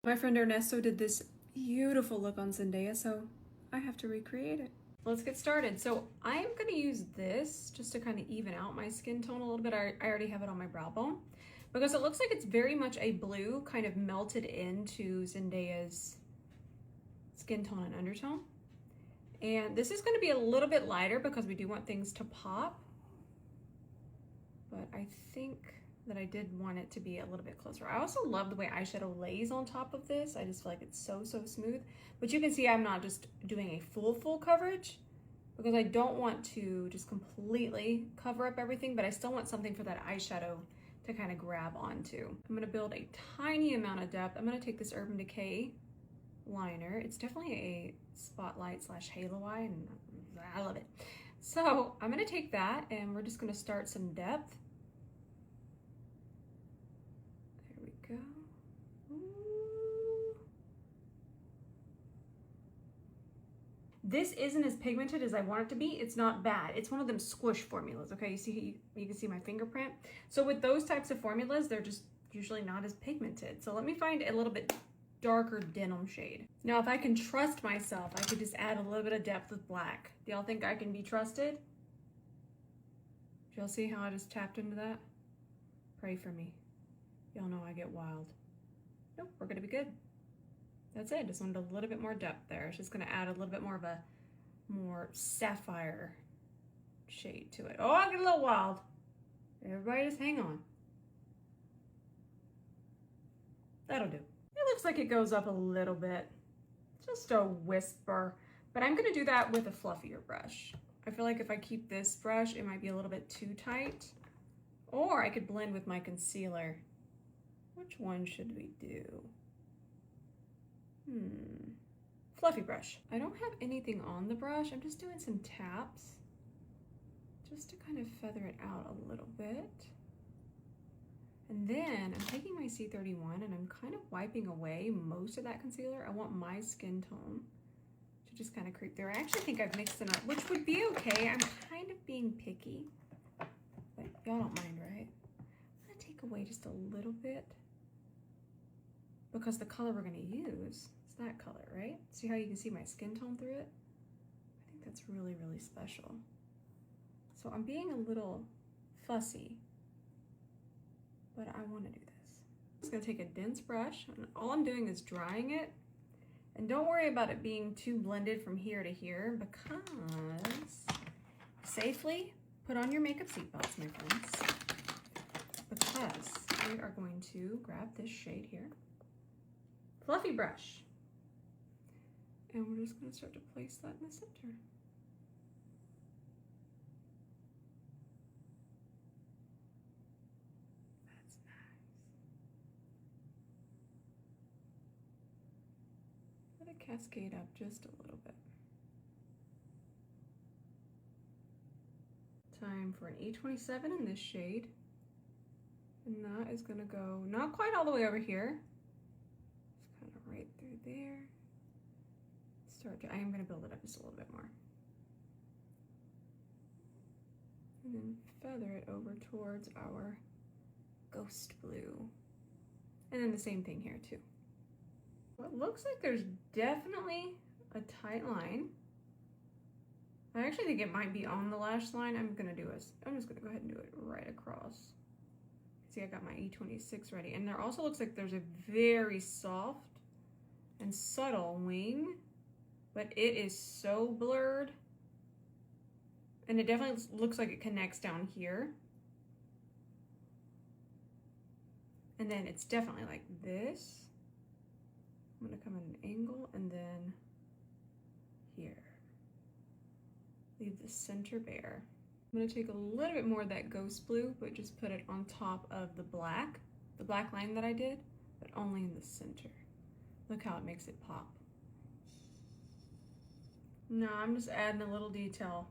My friend Ernesto did this beautiful look on Zendaya, so I have to recreate it. Let's get started. So I'm gonna use this just to kind of even out my skin tone a little bit. I already have it on my brow bone because it looks like it's very much a blue kind of melted into Zendaya's skin tone and undertone. And this is gonna be a little bit lighter because we do want things to pop. But I think that I did want it to be a little bit closer. I also love the way eyeshadow lays on top of this. I just feel like it's so smooth. But you can see I'm not just doing a full coverage because I don't want to just completely cover up everything, but I still want something for that eyeshadow to kind of grab onto. I'm gonna build a tiny amount of depth. I'm gonna take this Urban Decay liner. It's definitely a spotlight / halo eye, and I love it. So I'm gonna take that and we're just gonna start some depth. Go. Ooh. This isn't as pigmented as I want it to be. It's not bad. It's one of them squish formulas, okay? You can see my fingerprint. So with those types of formulas, they're just usually not as pigmented. So let me find a little bit darker denim shade. Now, if I can trust myself, I could just add a little bit of depth with black. Do y'all think I can be trusted? Did y'all see how I just tapped into that? Pray for me. Y'all know I get wild. Nope, we're gonna be good. That's it, just wanted a little bit more depth there. It's just gonna add a little bit more of a more sapphire shade to it. Oh, I get a little wild. Everybody just hang on. That'll do. It looks like it goes up a little bit. Just a whisper. But I'm gonna do that with a fluffier brush. I feel like if I keep this brush, it might be a little bit too tight. Or I could blend with my concealer. Which one should we do? Fluffy brush. I don't have anything on the brush. I'm just doing some taps just to kind of feather it out a little bit. And then I'm taking my C31 and I'm kind of wiping away most of that concealer. I want my skin tone to just kind of creep through. I actually think I've mixed it up, which would be okay. I'm kind of being picky, but y'all don't mind, right? I'm gonna take away just a little bit, because the color we're gonna use is that color, right? See how you can see my skin tone through it? I think that's really special. So I'm being a little fussy, but I wanna do this. I'm just gonna take a dense brush, and all I'm doing is drying it. And don't worry about it being too blended from here to here, because safely put on your makeup seatbelts, my friends, because we are going to grab this shade here. Fluffy brush. And we're just gonna start to place that in the center. That's nice. Let it cascade up just a little bit. Time for an E27 in this shade. And that is gonna go not quite all the way over here. Right through there. I am going to build it up just a little bit more. And then feather it over towards our ghost blue. And then the same thing here too. Well, it looks like there's definitely a tight line. I actually think it might be on the lash line. I'm just going to go ahead and do it right across. See, I got my E26 ready. And there also looks like there's a very soft and subtle wing, but it is so blurred. And it definitely looks like it connects down here. And then it's definitely like this. I'm gonna come at an angle and then here. Leave the center bare. I'm gonna take a little bit more of that ghost blue, but just put it on top of the black line that I did, but only in the center. Look how it makes it pop. No, I'm just adding a little detail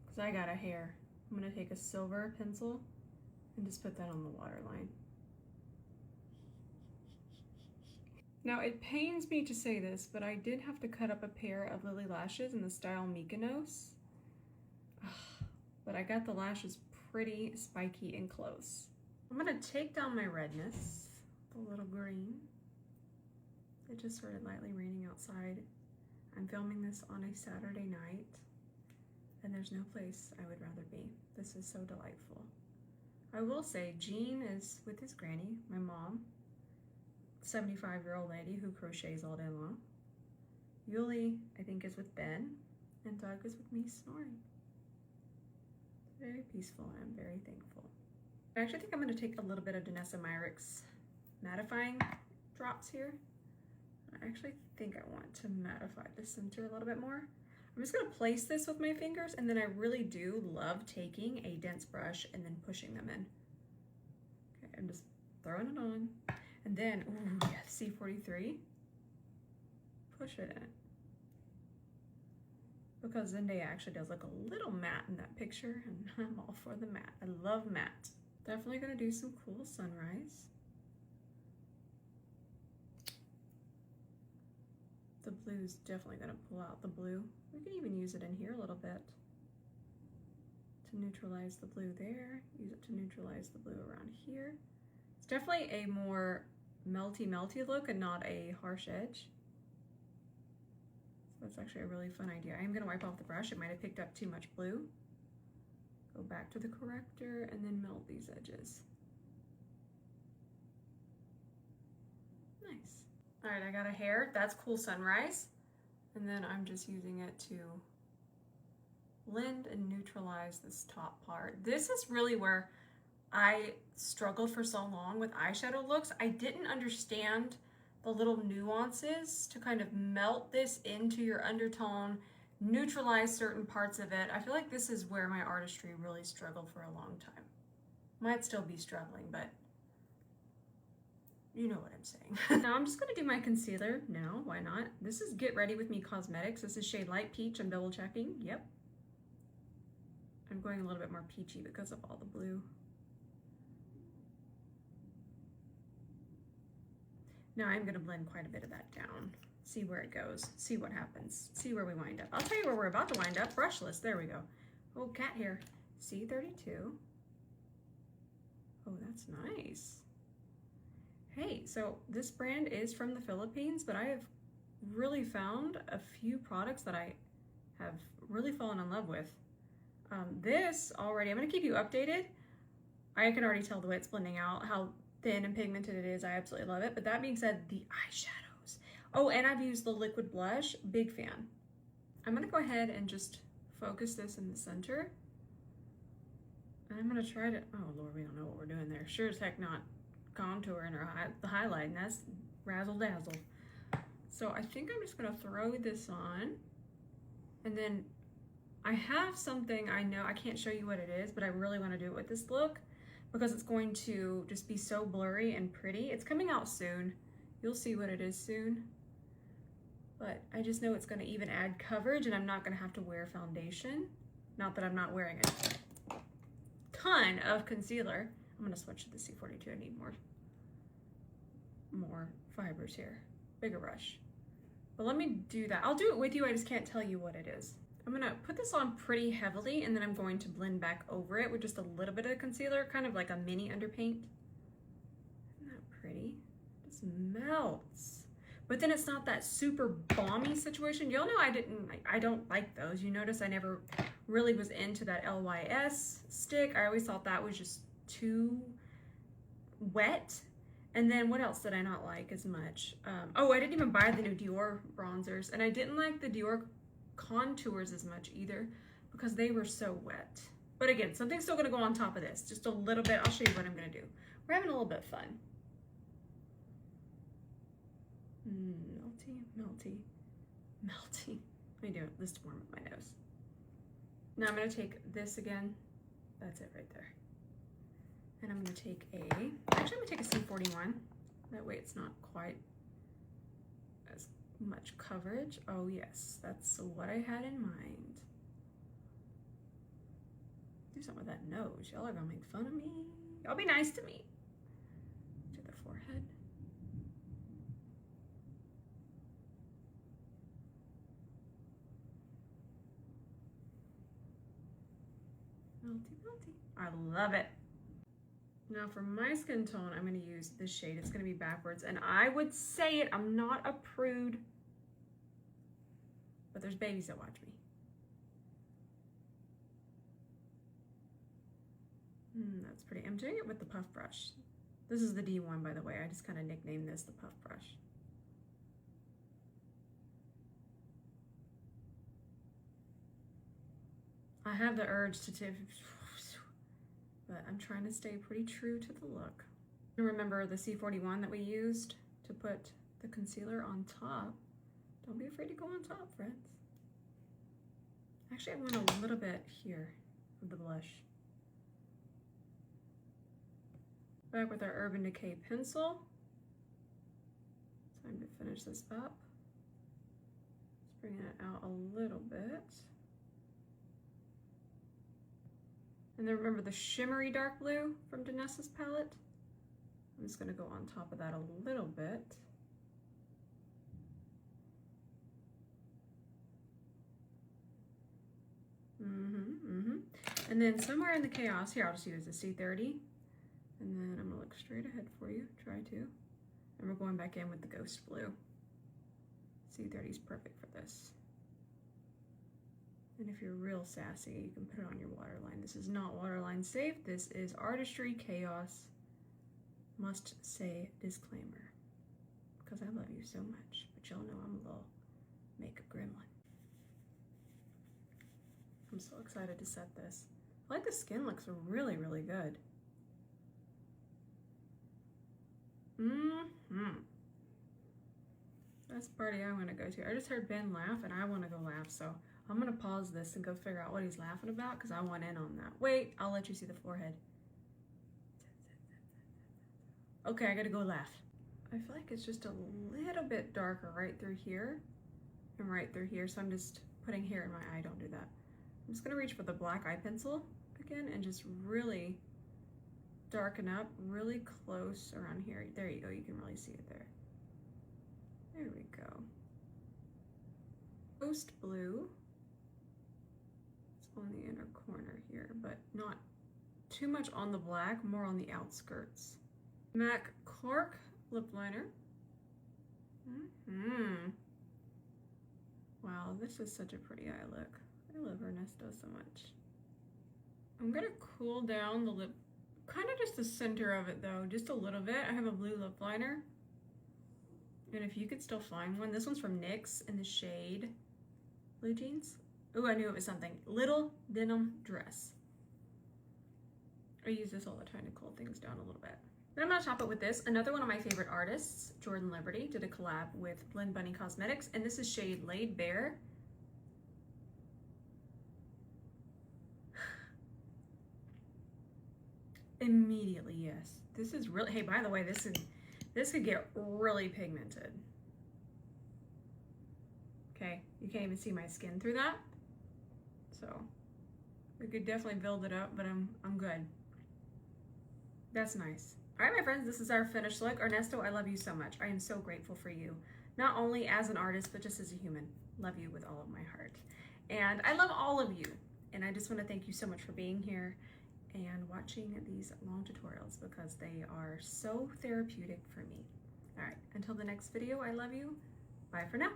because I got a hair. I'm gonna take a silver pencil and just put that on the waterline. Now, it pains me to say this, but I did have to cut up a pair of Lily lashes in the style Mykonos. But I got the lashes pretty spiky and close. I'm gonna take down my redness, the little green. It just started lightly raining outside. I'm filming this on a Saturday night, and there's no place I would rather be. This is so delightful. I will say, Gene is with his granny, my mom, 75-year-old lady who crochets all day long. Yuli, I think, is with Ben, and Doug is with me snoring. Very peaceful, and I'm very thankful. I actually think I'm going to take a little bit of Danessa Myricks mattifying drops here. I actually think I want to mattify the center a little bit more. I'm just going to place this with my fingers, and then I really do love taking a dense brush and then pushing them in. Okay, I'm just throwing it on. And then, ooh, yeah, C43. Push it in. Because Zendaya actually does look a little matte in that picture, and I'm all for the matte. I love matte. Definitely gonna do some cool sunrise. The blue's definitely gonna pull out the blue. We can even use it in here a little bit to neutralize the blue there. Use it to neutralize the blue around here. It's definitely a more melty look and not a harsh edge. So that's actually a really fun idea. I am gonna wipe off the brush. It might have picked up too much blue. Go back to the corrector and then melt these edges. Nice. All right, I got a hair. That's Cool Sunrise. And then I'm just using it to blend and neutralize this top part. This is really where I struggled for so long with eyeshadow looks. I didn't understand the little nuances to kind of melt this into your undertone, neutralize certain parts of it. I feel like this is where my artistry really struggled for a long time. Might still be struggling, but you know what I'm saying. Now I'm just gonna do my concealer now, why not? This is Get Ready With Me Cosmetics. This is shade Light Peach, I'm double checking, yep. I'm going a little bit more peachy because of all the blue. Now I'm gonna blend quite a bit of that down. See where it goes, see what happens, see where we wind up. I'll tell you where we're about to wind up, brushless, there we go. Oh, cat hair, C32. Oh, that's nice. Hey, so this brand is from the Philippines, but I have really found a few products that I have really fallen in love with. This already, I'm gonna keep you updated. I can already tell the way it's blending out, how thin and pigmented it is. I absolutely love it. But that being said, the eyeshadows. Oh, and I've used the liquid blush, big fan. I'm gonna go ahead and just focus this in the center. And I'm gonna try to, oh Lord, we don't know what we're doing there. Sure as heck not contouring or the highlight, and that's razzle dazzle. So I think I'm just gonna throw this on, and then I have something I know, I can't show you what it is, but I really wanna do it with this look because it's going to just be so blurry and pretty. It's coming out soon. You'll see what it is soon. But I just know it's gonna even add coverage and I'm not gonna have to wear foundation. Not that I'm not wearing a ton of concealer. I'm gonna switch to the C42. I need more fibers here. Bigger brush. But let me do that. I'll do it with you, I just can't tell you what it is. I'm gonna put this on pretty heavily and then I'm going to blend back over it with just a little bit of concealer, kind of like a mini underpaint. Isn't that pretty? It just melts. But then it's not that super balmy situation. Y'all know I don't like those. You notice I never really was into that LYS stick. I always thought that was just too wet. And then what else did I not like as much? Oh, I didn't even buy the new Dior bronzers, and I didn't like the Dior contours as much either because they were so wet. But again, something's still gonna go on top of this, just a little bit. I'll show you what I'm gonna do. We're having a little bit of fun. Melty. Let me do it this warm with my nose. Now I'm gonna take this again. That's it right there. And I'm gonna take actually I'm gonna take a C41. That way it's not quite as much coverage. Oh yes, that's what I had in mind. Do something with that nose. Y'all are gonna make fun of me. Y'all be nice to me. To the forehead. Melty. I love it. Now for my skin tone, I'm going to use this shade. It's going to be backwards. And I would say it, I'm not a prude, but there's babies that watch me. That's pretty. I'm doing it with the puff brush. This is the D1, by the way. I just kind of nicknamed this the puff brush. I have the urge to tip, but I'm trying to stay pretty true to the look. Remember the C41 that we used to put the concealer on top. Don't be afraid to go on top, friends. Actually, I want a little bit here of the blush. Back with our Urban Decay pencil. Time to finish this up. Just bringing it out a little bit. And then remember the shimmery dark blue from Danessa's palette? I'm just gonna go on top of that a little bit. And then somewhere in the chaos, here I'll just use the C30. And then I'm gonna look straight ahead for you, try to. And we're going back in with the Ghost Blue. C30 is perfect for this. And if you're real sassy, you can put it on your waterline. This is not waterline safe. This is artistry chaos. Must say disclaimer. Because I love you so much. But y'all know I'm a little makeup gremlin. I'm so excited to set this. I like the skin looks really, really good. Best party I want to go to. I just heard Ben laugh and I want to go laugh, so I'm gonna pause this and go figure out what he's laughing about because I want in on that. Wait, I'll let you see the forehead. Okay, I gotta go laugh. I feel like it's just a little bit darker right through here and right through here, so I'm just putting hair in my eye. Don't do that. I'm just gonna reach for the black eye pencil again and just really darken up really close around here. There you go, you can really see it there. There we go. Ghost Blue. It's on the inner corner here, but not too much on the black, more on the outskirts. MAC Clark lip liner. Wow, this is such a pretty eye look. I love Ernesto so much. I'm gonna cool down the lip, kind of just the center of it though, just a little bit. I have a blue lip liner. And if you could still find one, this one's from NYX in the shade Blue Jeans. Oh, I knew it was something. Little Denim Dress. I use this all the time to cool things down a little bit. Then I'm gonna top it with this. Another one of my favorite artists, Jordan Liberty, did a collab with Blend Bunny Cosmetics, and this is shade Laid Bare. Immediately, yes. This is really, hey, by the way, this could get really pigmented. Okay, you can't even see my skin through that. So we could definitely build it up, but I'm good. That's nice. All right, my friends, this is our finished look. Ernesto, I love you so much. I am so grateful for you, not only as an artist, but just as a human. Love you with all of my heart. And I love all of you. And I just want to thank you so much for being here and watching these long tutorials because they are so therapeutic for me. All right, until the next video, I love you. Bye for now.